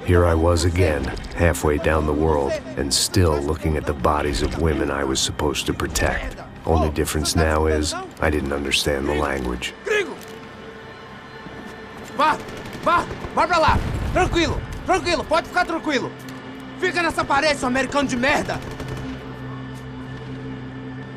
Here I was again, halfway down the world, and still looking at the bodies of women I was supposed to protect. Only difference now is, I didn't understand the language. Vai pra lá! Tranquilo, pode ficar tranquilo! Fica nessa parede, seu americano de merda!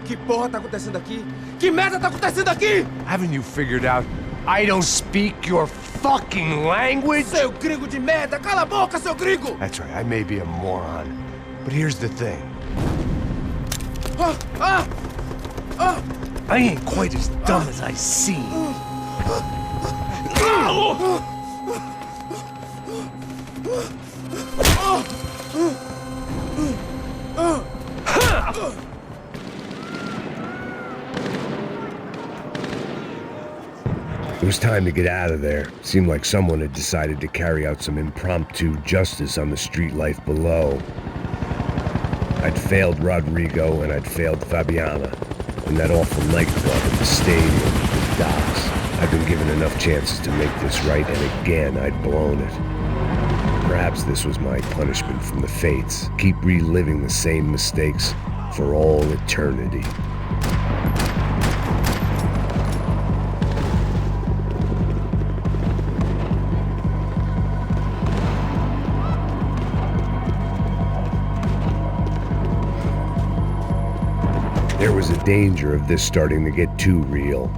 Que porra tá acontecendo aqui? Que merda tá acontecendo aqui? Haven't you figured out I don't speak your fucking language? Seu gringo de merda! Cala a boca, seu gringo! That's right, I may be a moron, but here's the thing. I ain't quite as dumb as I seem. It was time to get out of there. Seemed like someone had decided to carry out some impromptu justice on the street life below. I'd failed Rodrigo and I'd failed Fabiana. And that awful nightclub at the stadium, the docks. I'd been given enough chances to make this right, and again I'd blown it. Perhaps this was my punishment from the fates. Keep reliving the same mistakes for all eternity. There was a danger of this starting to get too real.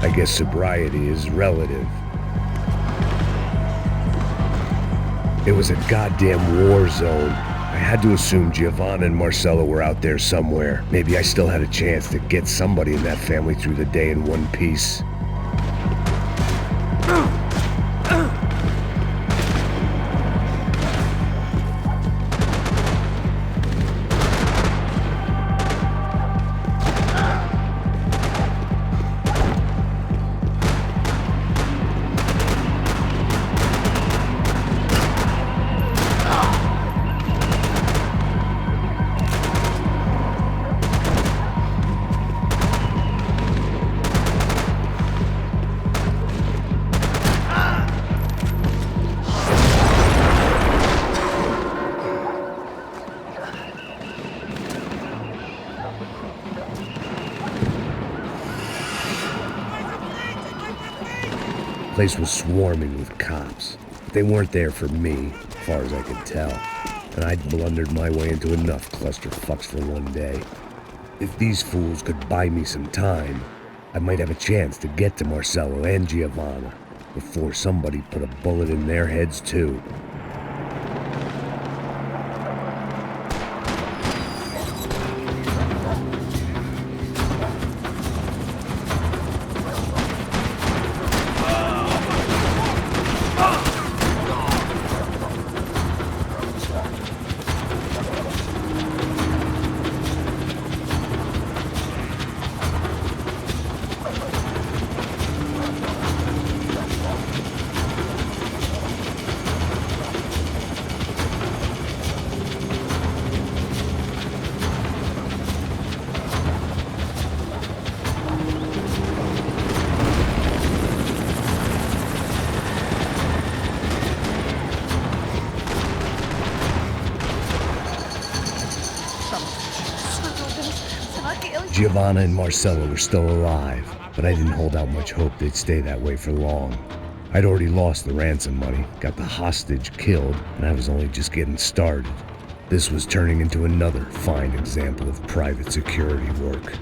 I guess sobriety is relative. It was a goddamn war zone. I had to assume Giovanna and Marcella were out there somewhere. Maybe I still had a chance to get somebody in that family through the day in one piece. The place was swarming with cops. But they weren't there for me, as far as I could tell. And I'd blundered my way into enough clusterfucks for one day. If these fools could buy me some time, I might have a chance to get to Marcello and Giovanna before somebody put a bullet in their heads too. Giovanna and Marcella were still alive, but I didn't hold out much hope they'd stay that way for long. I'd already lost the ransom money, got the hostage killed, and I was only just getting started. This was turning into another fine example of private security work.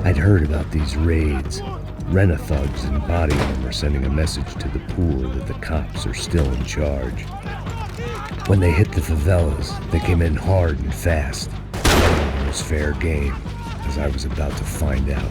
I'd heard about these raids. Rent-a-thugs in body armor sending a message to the poor that the cops are still in charge. When they hit the favelas, they came in hard and fast. It was fair game, as I was about to find out.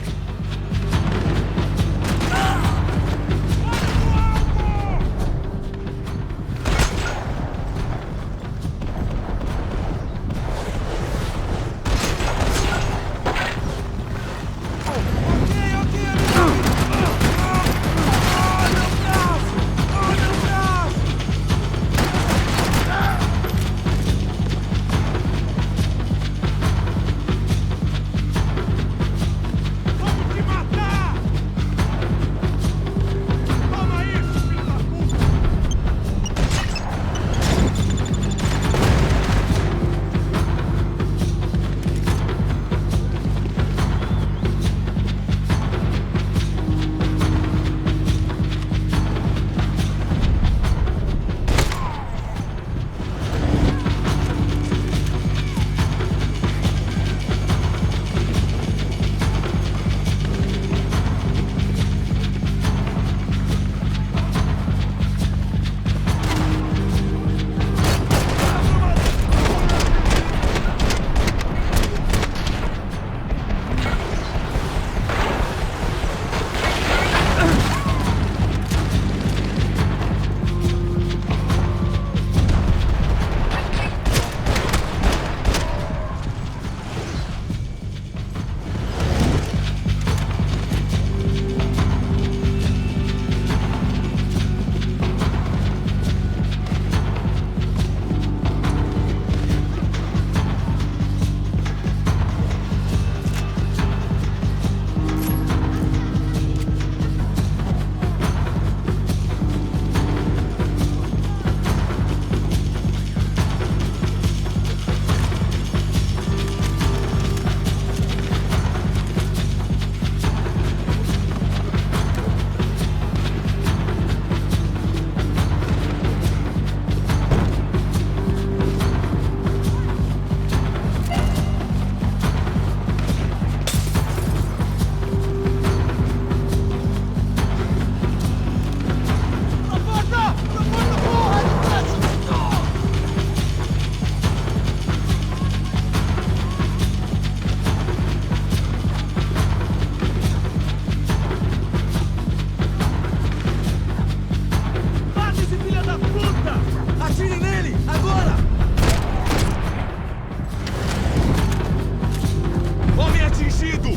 atingido!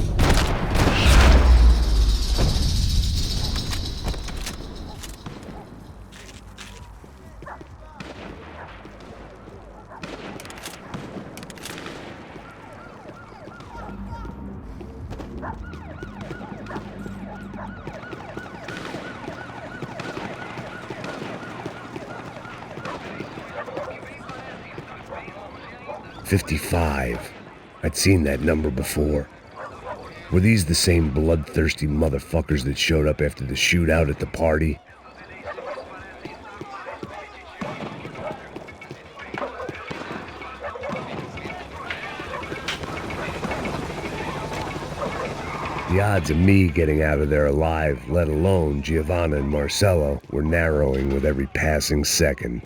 "55. I'd seen that number before. Were these the same bloodthirsty motherfuckers that showed up after the shootout at the party? The odds of me getting out of there alive, let alone Giovanna and Marcello, were narrowing with every passing second.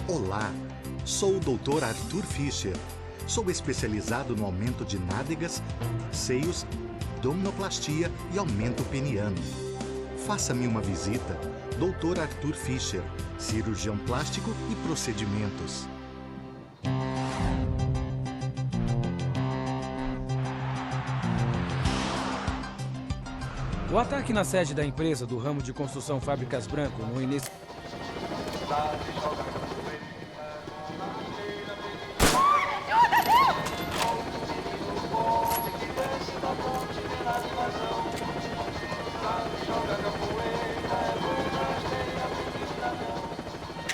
Olá, sou o Dr. Arthur Fischer. Sou especializado no aumento de nádegas, seios, abdominoplastia e aumento peniano. Faça-me uma visita. Dr. Arthur Fischer, cirurgião plástico e procedimentos. O ataque na sede da empresa do ramo de construção Fábricas Branco no início...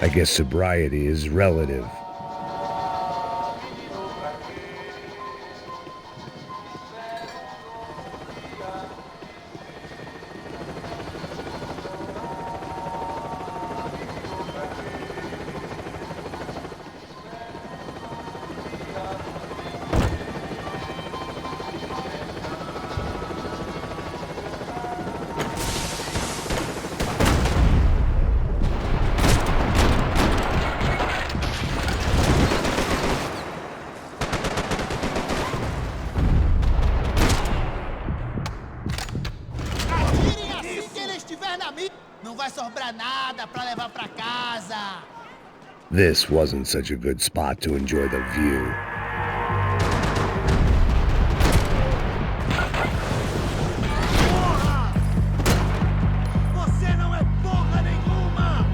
I guess sobriety is relative. sobra nada pra levar pra casa. This wasn't such a good spot to enjoy the view. Você não é porra nenhuma!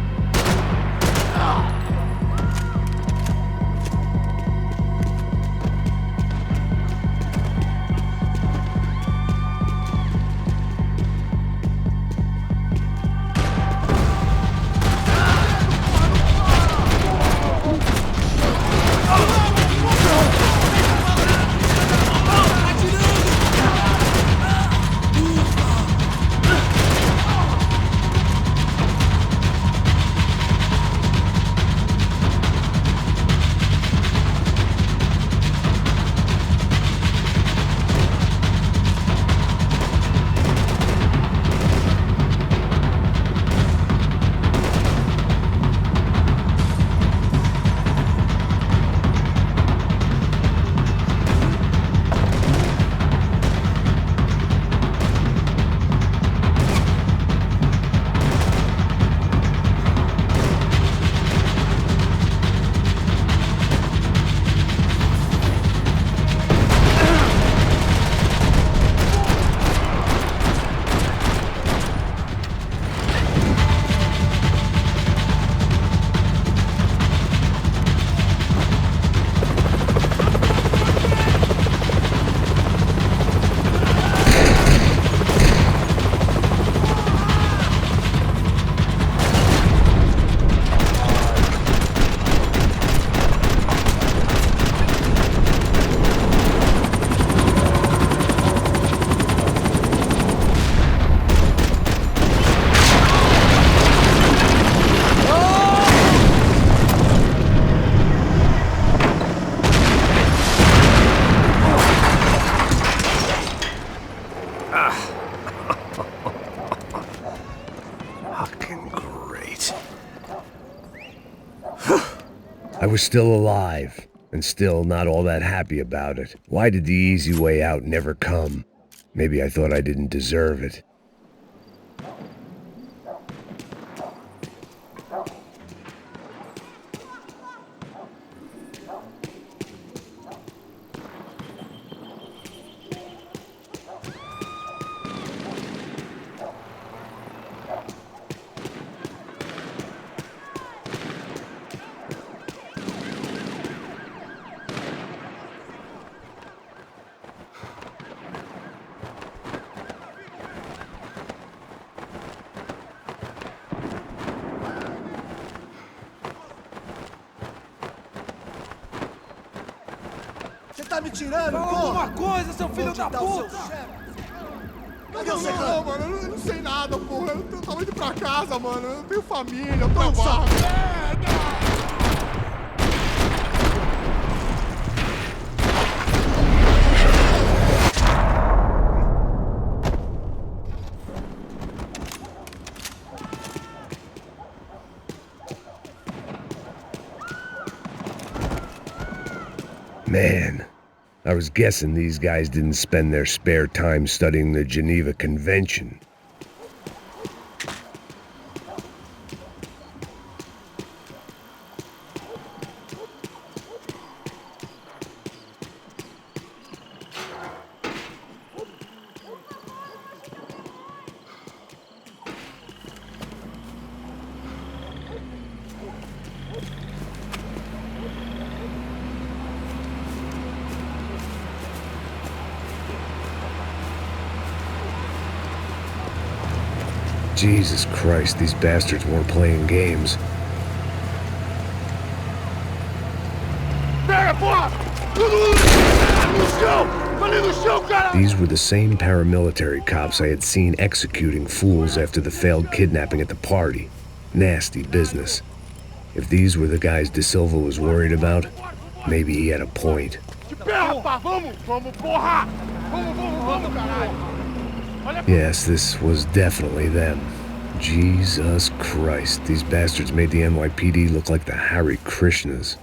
Fucking great. I was still alive, and still not all that happy about it. Why did the easy way out never come? Maybe I thought I didn't deserve it. Você tá me tirando, Fala porra? alguma coisa, seu filho da puta! Cadê o secreto? Não, mano, eu não sei nada, porra. Eu tava indo pra casa, mano. Eu tenho família, eu trabalho. Man, I was guessing these guys didn't spend their spare time studying the Geneva Convention. Jesus Christ, these bastards weren't playing games. These were the same paramilitary cops I had seen executing fools after the failed kidnapping at the party. Nasty business. If these were the guys De Silva was worried about, maybe he had a point. Yes, this was definitely them. Jesus Christ, these bastards made the NYPD look like the Hare Krishnas.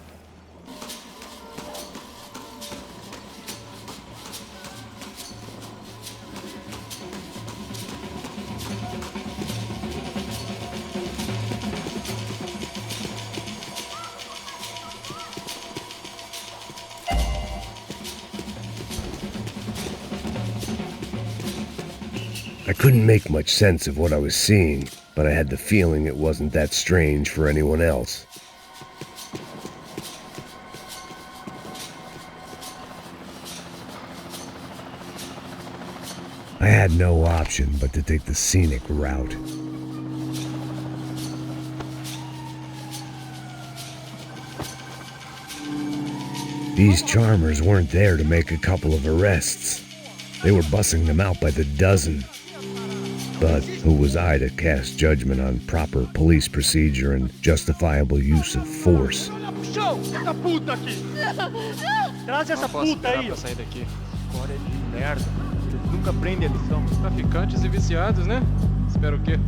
I couldn't make much sense of what I was seeing, but I had the feeling it wasn't that strange for anyone else. I had no option but to take the scenic route. These charmers weren't there to make a couple of arrests. They were bussing them out by the dozen. But who was I to cast judgment on proper police procedure and justifiable use of force? Traz essa puta aí, ó. Sair daqui. História de merda. Eles nunca aprendem a lição. Traficantes e viciados, né? Espero o quê?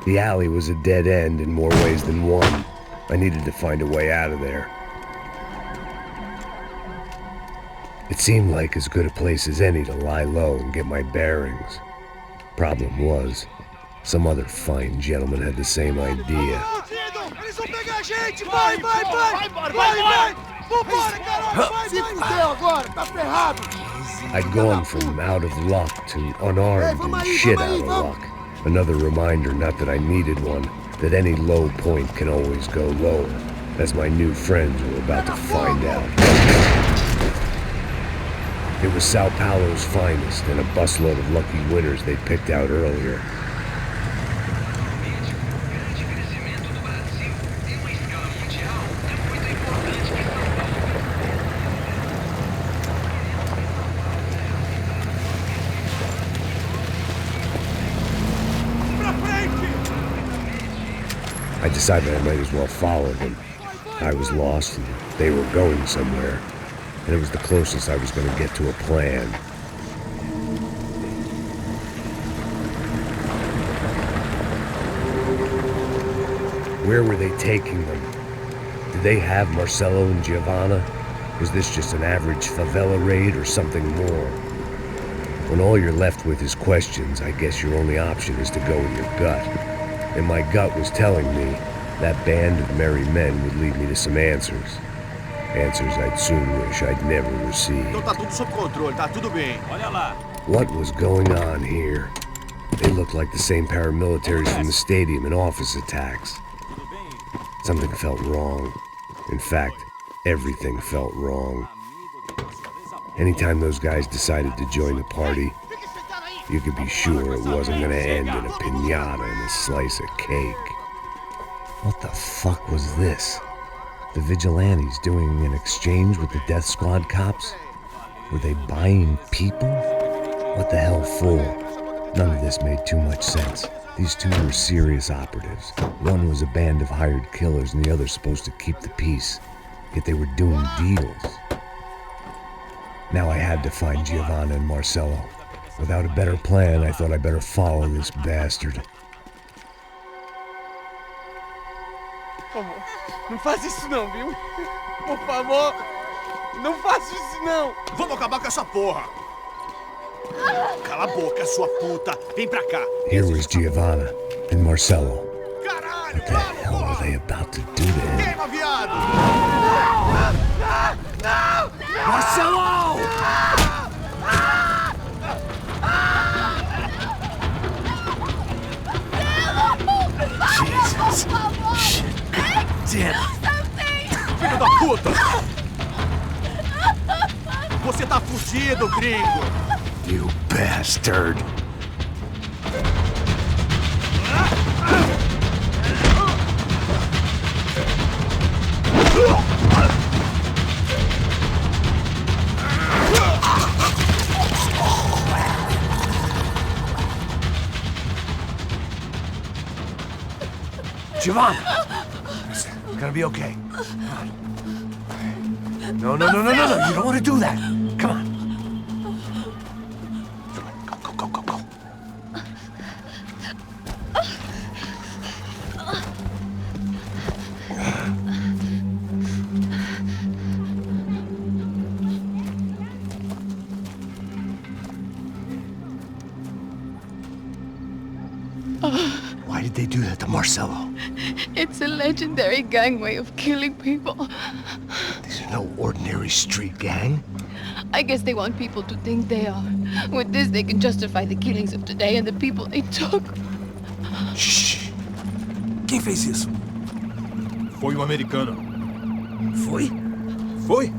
The alley was a dead end in more ways than one. I needed to find a way out of there. It seemed like as good a place as any to lie low and get my bearings. Problem was, some other fine gentleman had the same idea. Eles vão pegar a gente! Vai, vai, vai! Vai, vai! Vambora, caralho! Se fudeu agora, tá ferrado! I'd gone from out of luck to unarmed and shit out of luck. Another reminder, not that I needed one, that any low point can always go lower, as my new friends were about to find out. It was Sao Paulo's finest and a busload of lucky winners they'd picked out earlier. I decided I might as well follow them. I was lost and they were going somewhere, and it was the closest I was going to get to a plan. Where were they taking them? Did they have Marcelo and Giovanna? Was this just an average favela raid or something more? When all you're left with is questions, I guess your only option is to go with your gut. And my gut was telling me that band of merry men would lead me to some answers. Answers I'd soon wish I'd never received. Então tá tudo sob controle, tá tudo bem. Olha lá. What was going on here? They looked like the same paramilitaries from the stadium in office attacks. Something felt wrong. In fact, everything felt wrong. Anytime those guys decided to join the party, you could be sure it wasn't gonna end in a piñata and a slice of cake. What the fuck was this? The vigilantes doing an exchange with the death squad cops? Were they buying people? What the hell for? None of this made too much sense. These two were serious operatives. One was a band of hired killers and the other supposed to keep the peace. Yet they were doing deals. Now I had to find Giovanna and Marcello. Without a better plan, I thought I better follow this bastard. Por favor, não faz isso não, viu? Por favor, não faça isso não. Vamos acabar com essa porra. Cala a boca, sua puta. Vem pra cá. Here was Giovanna and Marcello. Caralho, What the hell were they about to do to him? queima, viado. Marcelo! Jesus. Shit. Damn. Filho da puta. Você tá fudido, gringo. You bastard. Giovanna! It's gonna be okay. Come on. No, no, no, no, no, no. You don't want to do that. Come on. Go, go, go, go, go. Why did they do that to Marcello? It's a legendary gang way of killing people. These are no ordinary street gang. I guess they want people to think they are. With this, they can justify the killings of today and the people they took. Shh. Quem fez isso? Foi americano. Foi? Foi?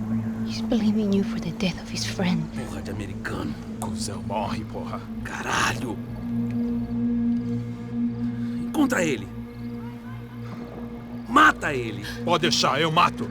He's blaming you for the death of his friend. Porra de americano. Cusão, morre, porra. Caralho. Encontra ele. Mata ele. Pode deixar, eu mato.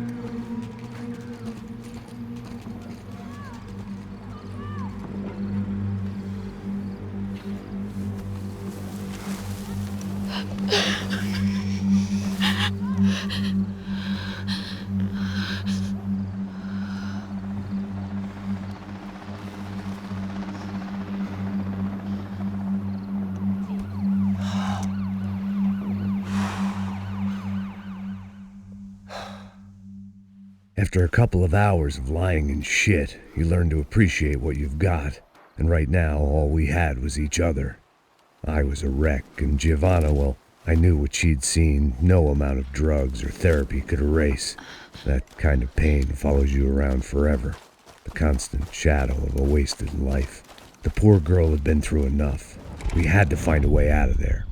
After a couple of hours of lying in shit, you learn to appreciate what you've got. And right now, all we had was each other. I was a wreck, and Giovanna, well, I knew what she'd seen no amount of drugs or therapy could erase. That kind of pain follows you around forever. The constant shadow of a wasted life. The poor girl had been through enough. We had to find a way out of there.